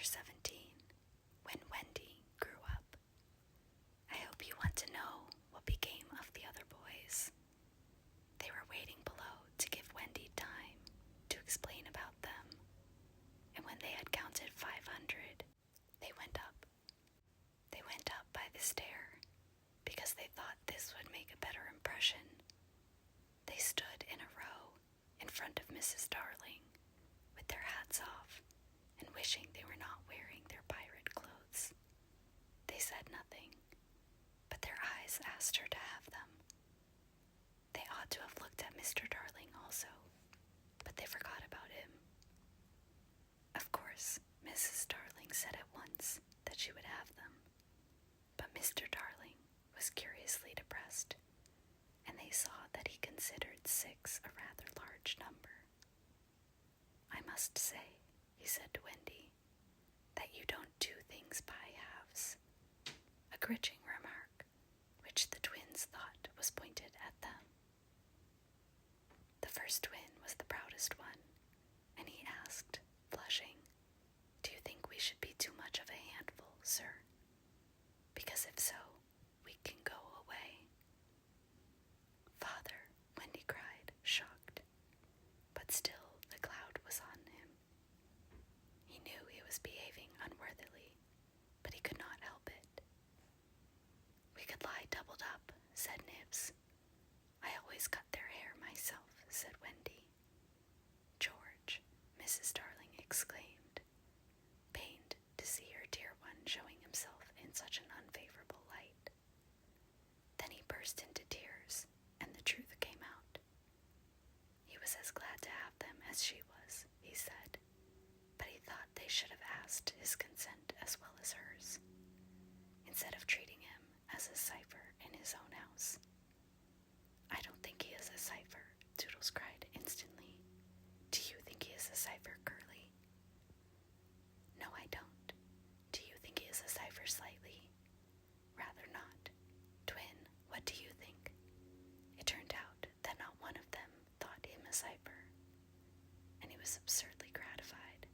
Chapter 17. When Wendy grew up. I hope you want to know what became of the other boys. They were waiting below to give Wendy time to explain about them, and when they had counted 500, they went up. They went up by the stair, because they thought this would make a better impression. They stood in a row in front of Mrs. Darling, with their hats off, and wishing they were not wearing their pirate clothes. They said nothing, but their eyes asked her to have them. They ought to have looked at Mr. Darling also, but they forgot about him. Of course, Mrs. Darling said at once that she would have them, but Mr. Darling was curiously depressed, and they saw that he considered 6 a rather large number. I must say, he said to Wendy, that you don't do things by halves, a grudging remark, which the twins thought was pointed at them. The first twin was the proudest one, and he asked, blushing, "Do you think we should be too much of a handful, sir? Because if so, we can go away." "Father," Wendy cried, shocked, but still the cloud was on him. He knew he was behaving unworthily, but he could not help it. "We could lie doubled up," said Nibs. "I always cut their hair myself," said Wendy. "George," Mrs. Darling exclaimed, pained to see her dear one showing himself in such an unfavorable light. Then he burst into tears, and the truth came out. He was as glad to have them as she was, he said, but he thought they should have asked his consent as well as hers, instead of treating him as a cipher in his own house. "I don't think he is a cipher," Toodles cried instantly. "Do you think he is a cipher, Curly?" "No, I don't. Do you think he is a cipher, Slightly?" "Rather not. Twin, what do you think?" It turned out that not one of them thought him a cipher, and he was absurdly gratified,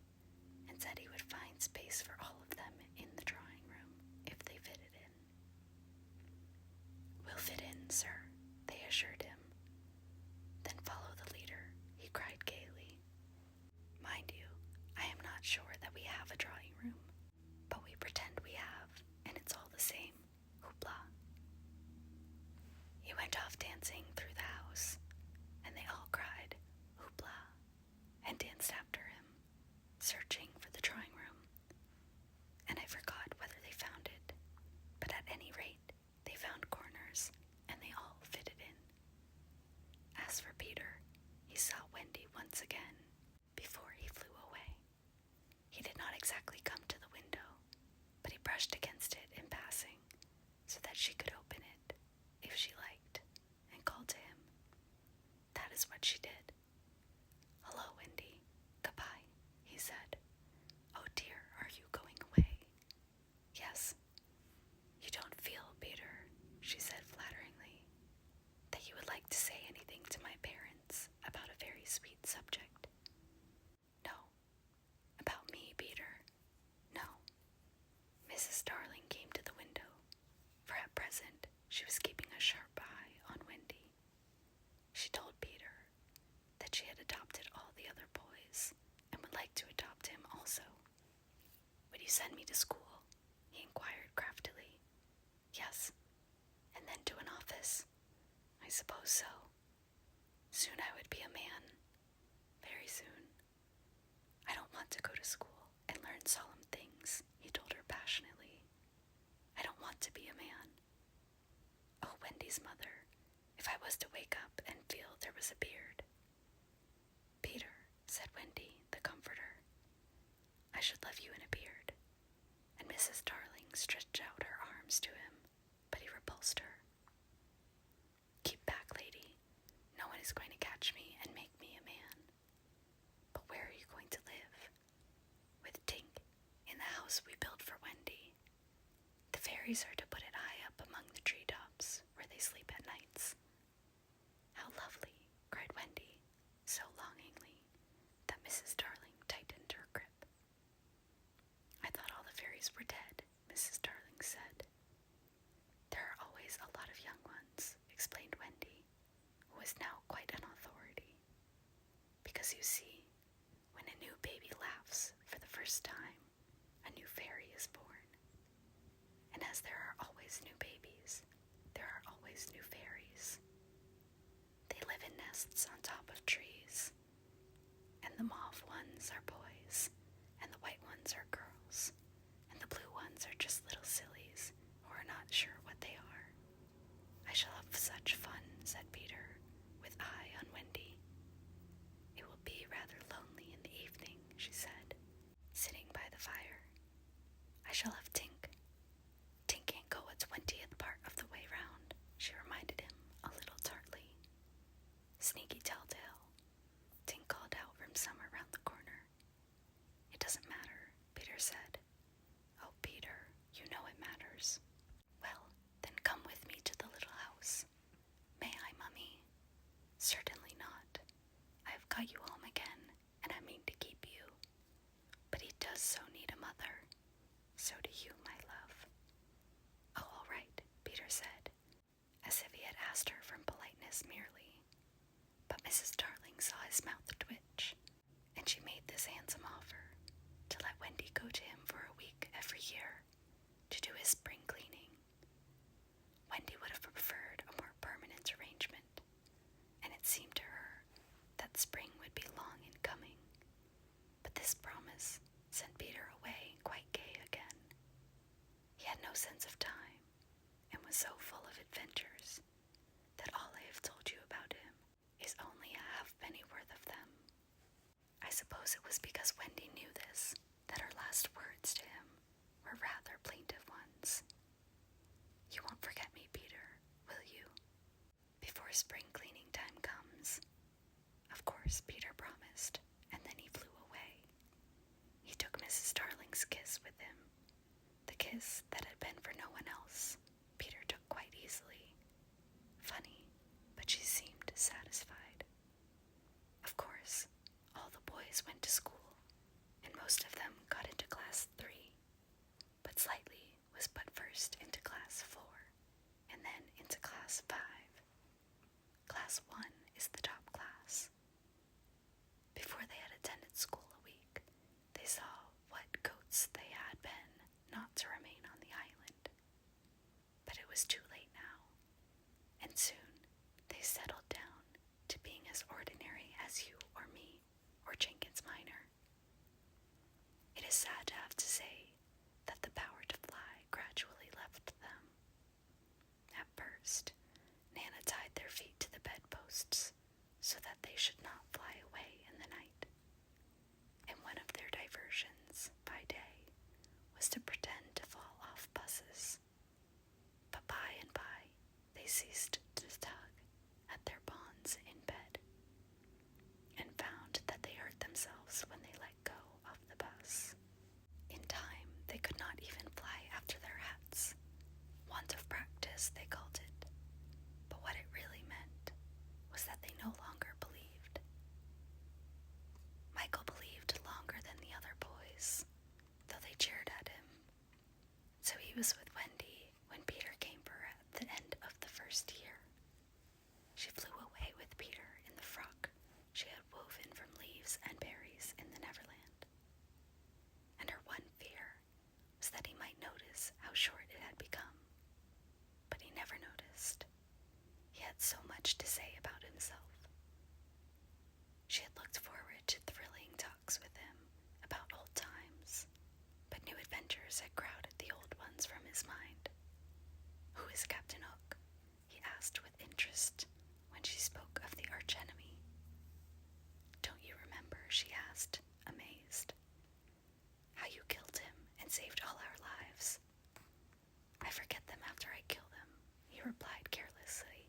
and said he would find space for all of them in the drawing room if they fitted in. "We'll fit in, sir," they assured him. "Then follow the leader," he cried gaily. "Mind you, I am not sure that we have a drawing room, but we pretend we have, and it's all the same. Hoopla." He went off dancing through the house, and they all cried, "Hoopla," and danced after him, searching for the drawing room. And I forgot whether they found it, but at any rate, they found corners, and they all fitted in. As for Peter, he saw Wendy once again before he flew away. He did not exactly come to the window, but he brushed against it in passing, so that she could open it, if she liked, and called to him. That is what she did. "Hello, Wendy. Goodbye," he said. "Oh dear, are you going away?" "Yes." "You don't feel, Peter," she said flatteringly, "that you would like to say anything to my parents about a very sweet subject?" "No." "About me, Peter?" "No." Mrs. Darling came to the window, for at present she was keeping a sharp eye on Wendy. She told Peter that she had adopted all the other boys and would like to adopt him also. "Would you send me to school?" he inquired craftily. "Yes." "And then to an office?" "I suppose so." "Soon I would be a man." "Very soon." "I don't want to go to school and learn solemn things," he told her passionately. "I don't want to be a man. Oh, Wendy's mother, if I was to wake up and feel there was a beard." "Peter," said Wendy, the comforter, "I should love you in a beard." And Mrs. Darling stretched out her arms to him, but he repulsed her. "Keep back, lady. No one is going to catch me and make me a man." "But where are you going to live?" "With Tink, in the house we built for Wendy. The fairies are to put it high up among the treetops, where they sleep at nights." "How lovely," cried Wendy, so longingly that Mrs. Darling tightened her grip. babies were dead, Mrs. Darling said. There are always a lot of young ones, explained Wendy, who was now quite an authority. Because you see, when a new baby laughs for the first time, a new fairy is born. And as there are always new babies, there are always new fairies. They live in nests on top of trees, and the mauve ones are boys, and the white ones are girls, and the blue ones are just little sillies who are not sure what they are. I shall have such fun, said Peter, with eye on Wendy. It will be rather lonely in the evening, she said, sitting by the fire. I shall have Tink. Tink can't go a 20th part of the way round, she reminded him a little tartly. Sneaky telltale, Tink called out from somewhere round the corner. It doesn't matter, Peter said. Oh, Peter, you know it matters. Well, then come with me to the little house. May I, Mummy? Certainly not. I have got you home again, and I mean to keep you. But he does so need a mother. So do you, my love. Oh, all right, Peter said, as if he had asked her from politeness merely. But Mrs. Darling saw his mouth twitch, and she made this handsome offer, to let Wendy go to him for a week every year, to do his spring cleaning. Wendy would have preferred a more permanent arrangement, and it seemed to her that spring would be long in coming. But this promise sent Peter away quite gay again. He had no sense of time, and was so full of adventures, that all I have told you about him is only a halfpenny worth of them. I suppose it was because Wendy knew this, that her last words to him were rather plaintive ones. You won't forget me, Peter, will you? Before spring cleaning time comes. Of course, Peter promised, and then he flew away. He took Mrs. Darling's kiss with him. The kiss that had been for no one else, Peter took quite easily. Funny, but she seemed satisfied. Of course, all the boys went to school, and most of them got into class 3, but Slightly was put first into class 4, and then into class 5. Class 1 is the top class. Before they had attended school a week, they saw what goats they had been not to remain on the island. But it was too late now, and soon they settled down to being as ordinary as you or me or Jenkins Minor. It is sad to have to say that the power to fly gradually left them. At first, Nana tied their feet to the bedposts so that they should not fly away in the night. And one of their diversions by day was to pretend to fall off buses. But by and by, they ceased to tug at their bonds in bed, and found that they hurt themselves when they let go of the bus. In time, they could not even fly after their hats. Want of practice, they called it. But what it really meant was that they no longer believed. Michael believed longer than the other boys, though they jeered at him. So he was with Wendy when Peter came for her at the end of the first year. She flew away with Peter in the frock she had woven from leaves and berries in the Neverland. And her one fear was that he might notice how short it had become. But he never noticed. He had so much to say about himself. She had looked forward to thrilling talks with him about old times, but new adventures had crowded the old ones from his mind. Who is Captain Hook? He asked with interest when she spoke of the archenemy. Don't you remember, she asked, amazed, how you killed him and saved all our lives? I forget them after I kill them, he replied carelessly,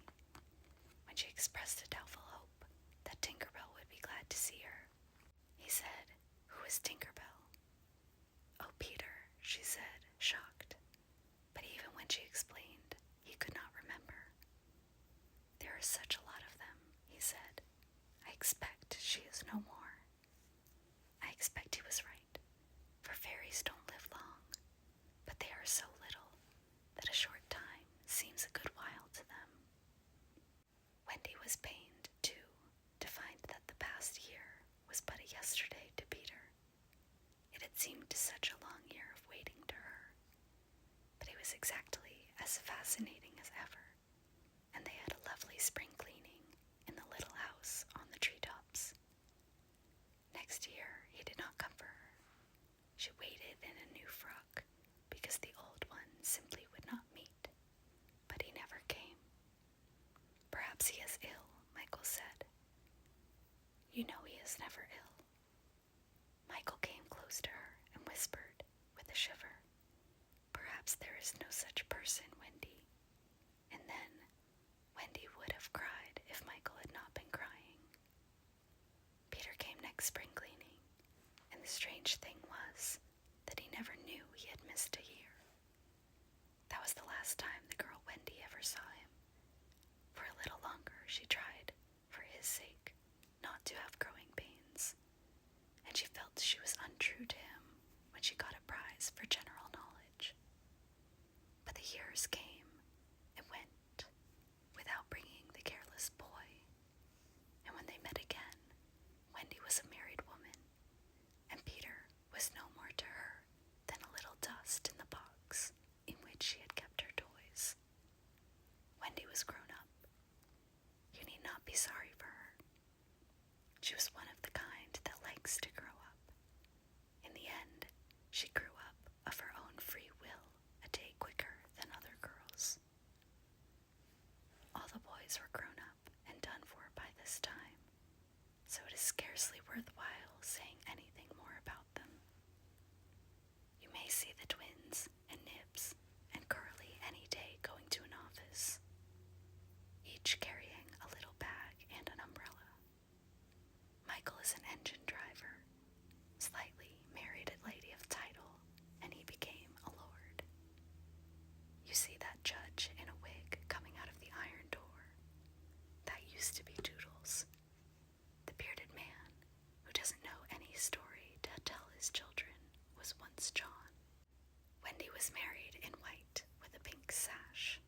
when she expressed a doubtful hope that Tinkerbell would be glad to see her. He said, Who is Tinkerbell? Oh, Peter, she said, shocked. But even when she explained, he could not remember. There are such a lot of them, he said. I expect she is no more. I expect he was right, for fairies don't live long. seemed such a long year of waiting to her. But it was exactly as fascinating as ever, and they had a lovely spring cleaning in the little house on the treetops. Next year, he did not come for her. She waited in a new frock because the old one simply would not meet, but he never came. Perhaps he is ill, Michael said. You know he is never ill. Michael came close to her and whispered with a shiver, Perhaps there is no such person, Wendy. And then Wendy would have cried if Michael had not been crying. Peter came next spring cleaning, and the strange thing was that he never knew he had missed a year. That was the last time the girl Wendy ever saw him. For a little longer she tried, for his sake, not to have growing pains, and she felt she was untrue to him when she got a prize for general knowledge. But the years came and went without bringing the careless boy, and when they met again, Wendy was a married woman, and Peter was no more to her than a little dust in the box in which she had kept her toys. Wendy was grown up. You need not be sorry for her. She was one of the kind that likes to grow up. In the end, she grew up of her own free will a day quicker than other girls. All the boys were grown up and done for by this time, so it is scarcely worthwhile saying anything more about them. You may see the twins and Nibs and Curly any day going to an office, each carrying a little bag and an umbrella. Michael is an engine driver, slightly married a lady of title, and he became a lord. You see that judge in a wig coming out of the iron door? That used to be Doodles, the bearded man who doesn't know any story to tell his children was once John. Wendy was married in white with a pink sash.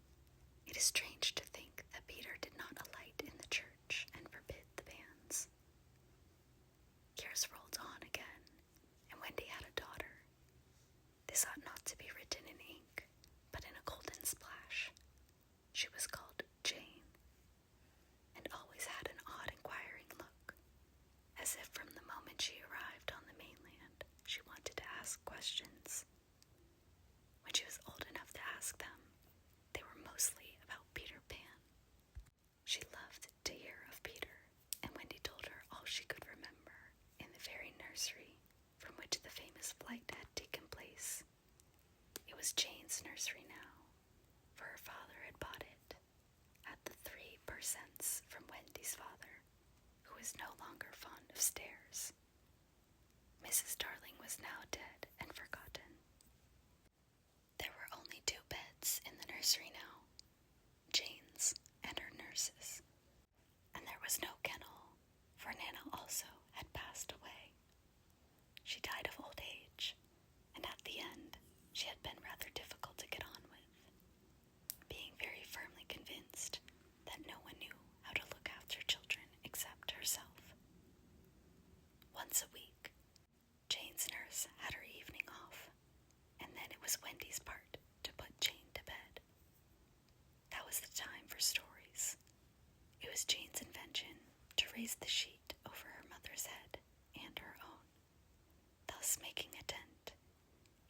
It is strange to think that Peter did not alight in the church and forbid the banns. Years rolled on again, and Wendy had a daughter. This ought not to be written in ink, but in a golden splash. She was called Jane, and always had an odd inquiring look, as if from the moment she arrived on the mainland, she wanted to ask questions. When she was old enough to ask them, they were mostly about Peter Pan. She loved to hear of Peter, and Wendy told her all she could remember in the very nursery from which the famous flight had taken place. It was Jane's nursery now, for her father had bought it at the 3% from Wendy's father, who was no longer fond of stairs. Mrs. Darling was now dead and forgotten. There were only 2 beds in the nursery now, Jane's and her nurse's, and there was no kennel, for Nana also had passed away. She died of old age, and at the end she had been rather difficult to get on with, being very firmly convinced that no one knew how to look after children except herself. Once a week, Jane's nurse had her evening off, and then it was Wendy's part to put Jane to bed. That was the time for stories. It was Jane's invention to raise the sheet over her mother's head and her own, thus making a dent,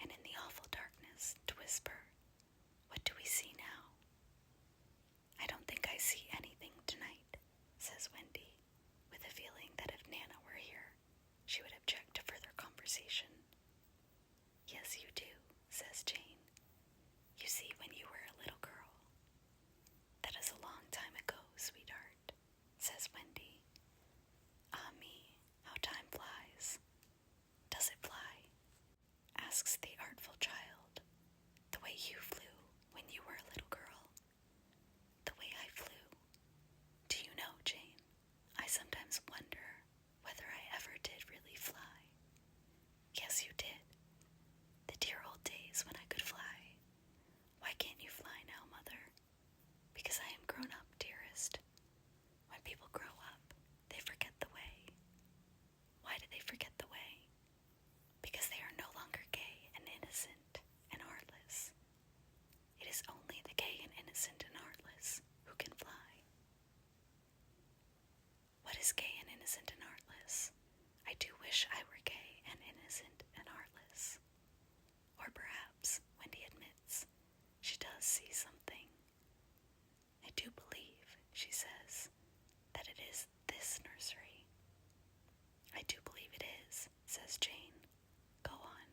and in the awful darkness to whisper, "What do we see now?" "I don't think I see anything tonight," says Wendy, with a feeling that if Nana were here, she would object to further conversation. "Yes, you do," says Jane. "You see when you were a little girl." "That is a long time ago, sweetheart," says Wendy. "Ah me, how time flies." "Does it fly?" asks the artful child. "The way you flew when you were a little girl." "The way I flew. Do you know, Jane, I sometimes wonder whether I ever did really fly." "Yes, you did. The dear old days when I could fly. Why can't you fly now, Mother?" "Because I am grown up, dearest. When people grow up, they forget the way." "Why do they forget the way?" "Because they are no innocent and heartless who can fly. What is gay and innocent and heartless? I do wish I were gay and innocent and heartless. Or perhaps, Wendy admits, she does see something. I do believe, she says, that it is this nursery. I do believe it is, says Jane. Go on.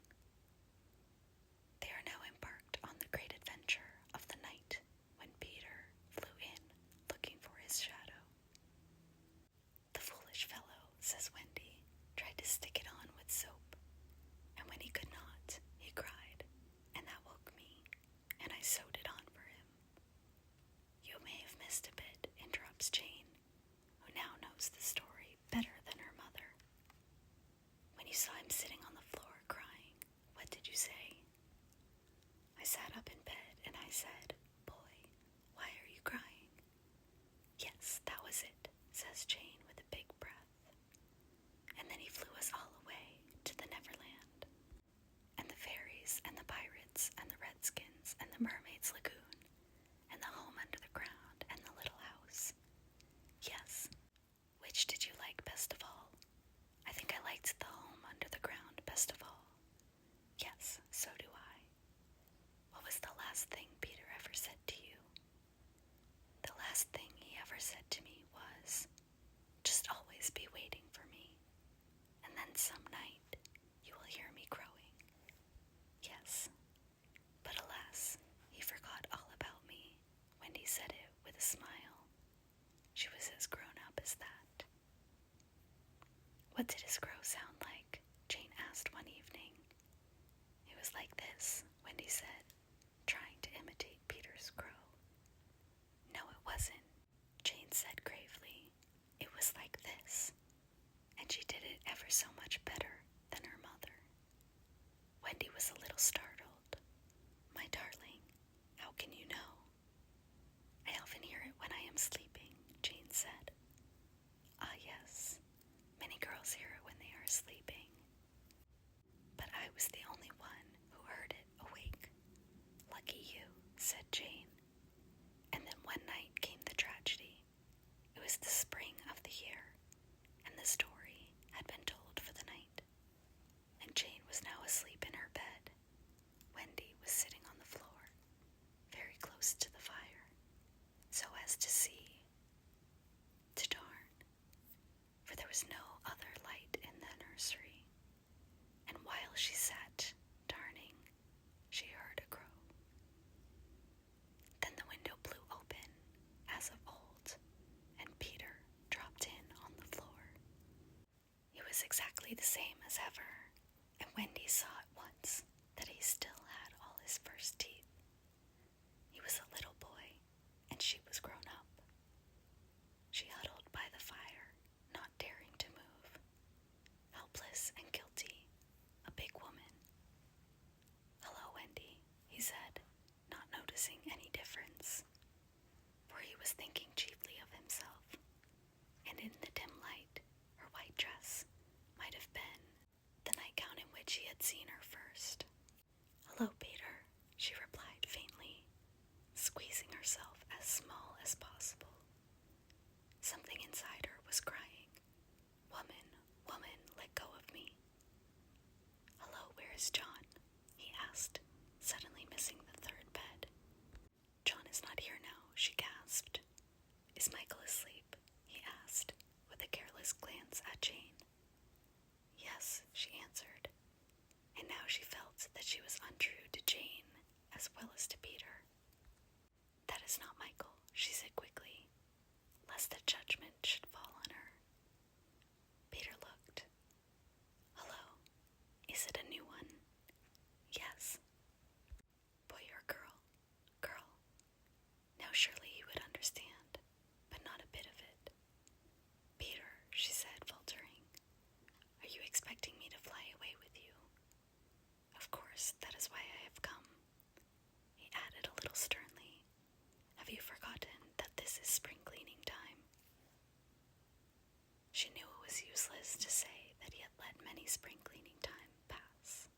They are now embarked on the great adventure of the night when Peter flew in looking for his shadow. The foolish fellow, says Wendy, tried to stick it on with soap, and when he could not, he cried, and that woke me, and I sewed it on for him. You may have missed a bit, interrupts Jane, who now knows the story better than her mother. When you saw him sitting on the floor crying, what did you say? I sat up in bed and I said, Boy, why are you crying? Yes, that was it, says Jane with a big breath. And then he flew us all away to the Neverland. And the fairies and the pirates and the redskins and the Mermaids' Lagoon and the home under the ground and the little house. Yes. Which did you like best of all? I think I liked the home under the ground best of all. Yes, so do I. What was the last thing Peter ever said to you? The last thing he ever said to me was, just always be waiting for me, and then some night you will hear me crowing. Yes, but alas, he forgot all about me when he said it with a smile. She was as grown up as that. What did his crow sound like? Jane asked one evening. It was like this, Wendy said, trying to imitate Peter's crow. No, it wasn't, Jane said gravely. It was like this, and she did it ever so much better than her mother. Wendy was a little startled. My darling, how can you know? I often hear it when I am sleeping, Jane said. Ah, yes, many girls hear it when they are sleeping. But I was the only one who heard it awake. Lucky you, said Jane. And then one night came the tragedy. It was the spring of the year, and the story had been told for the night. And Jane was now asleep in her bed. Wendy was sitting on the floor, very close to the fire, so as to see, to darn, for there was no other light in the nursery. And while she sat darning, she heard a crow. Then the window blew open, as of old, and Peter dropped in on the floor. He was exactly the same as ever, and Wendy saw at once that he still had all his first teeth. He was a little boy, and she was grown up. She huddled by the fire, not daring to move, helpless and guilty, a big woman. Hello, Wendy, he said, not noticing any difference, for he was thinking chiefly of himself, and in the dim light, her white dress might have been the nightgown in which he had seen her first. Hello, Peter, she replied faintly, squeezing herself as small as possible. Something inside her was crying, Woman, woman, let go of me. Hello, where is John? He asked, suddenly missing the third bed. John is not here now, she gasped. Is Michael asleep? He asked, with a careless glance at Jane. Yes, she answered, and now she felt that she was untrue to Jane as well as to Peter. That is not Michael, she said quickly, lest the judgment should fall on her. Peter looked. Hello, is it a new one? Yes. Boy or girl? Girl. Now surely he would understand, but not a bit of it. Peter, she said, faltering, are you expecting me to fly away with you? Of course, that is why I have come. He added a little sternly, have you forgotten that this is spring cleaning time? She knew it was useless to say that he had let many spring cleaning time pass.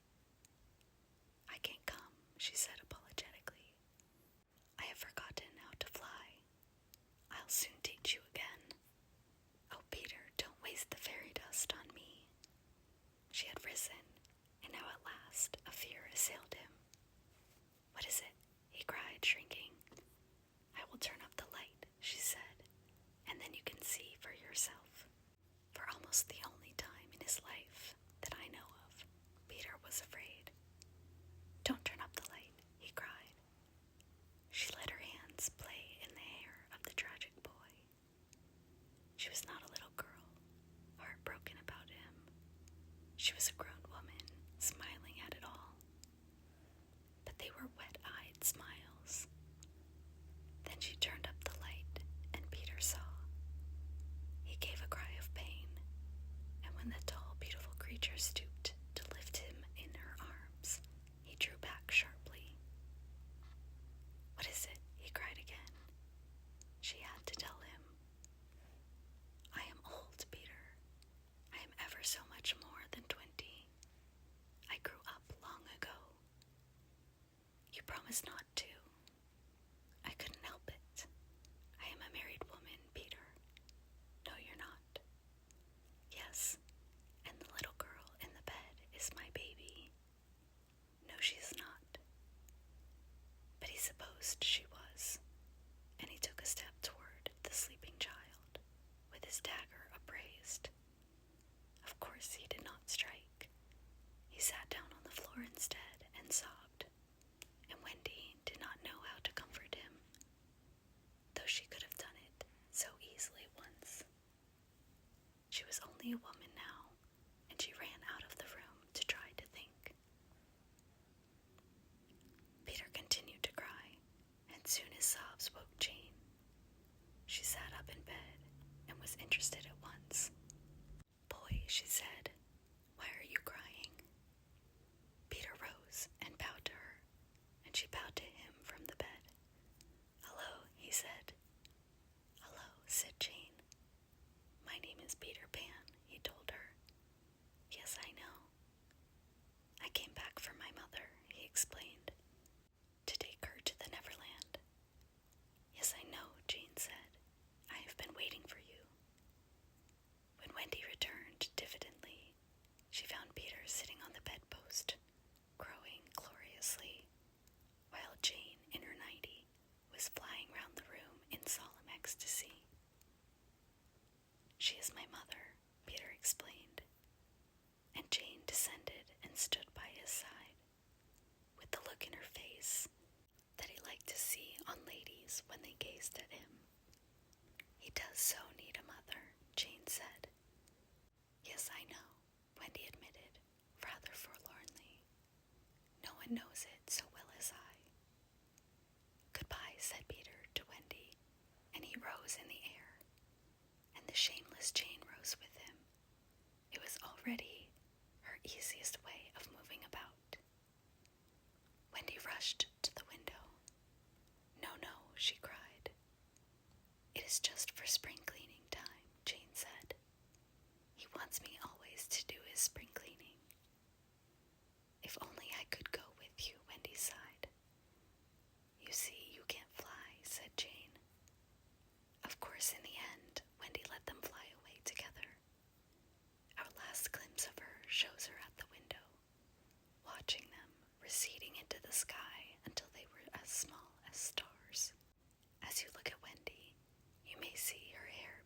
I can't come, she said apologetically. I have forgotten how was not to. I couldn't help it. I am a married woman, Peter. No, you're not. Yes, and the little girl in the bed is my baby. No, she's not. But he supposed she was, and he took a step toward the sleeping child, with his dagger upraised. Of course he did not strike. He sat down on the floor instead and sobbed, and Wendy did not know how to comfort him, though she could have done it so easily once. She was only a woman now, and she ran out of the room to try to think. Peter continued to cry, and soon his sobs woke Jane. She sat up in bed and was interested at once. "Boy," she said, "why are you crying?" Peter rose and bowed to her, and she bowed to him from the bed. "Hello," he said. "Hello," said Jane. "My name is Peter Pan," he told her. "Yes, I know. I came back for my mother," he explained, "to take her to the Neverland." "Yes, I know," Jane said. "I have been waiting for you." When Wendy returned diffidently, she found Peter sitting on the bedpost, crowing gloriously, while Jane, in her nightie, was flying round the room in solemn ecstasy. "She is my mother," Peter explained, and Jane descended and stood by his side, with the look in her face that he liked to see on ladies when they gazed at him. "He does so need a mother," Jane said. "Yes, I know," Wendy admitted, rather forlornly. "No one knows it so well as I." "Goodbye," said Peter to Wendy, and he rose in the air, and the shameless Jane rose with him. It was already her easiest way of moving about. Wendy rushed to the window. "No, no," she cried. "It is just for spring cleaning time," Jane said. "He wants me always to do his spring cleaning." "If only I could go with you," Wendy sighed. "You see, you can't fly," said Jane. Of course, in the end, Wendy let them fly away together. Our last glimpse of her shows her at the window, watching them receding into the sky until they were as small as stars. As you look at Wendy, you may see her hair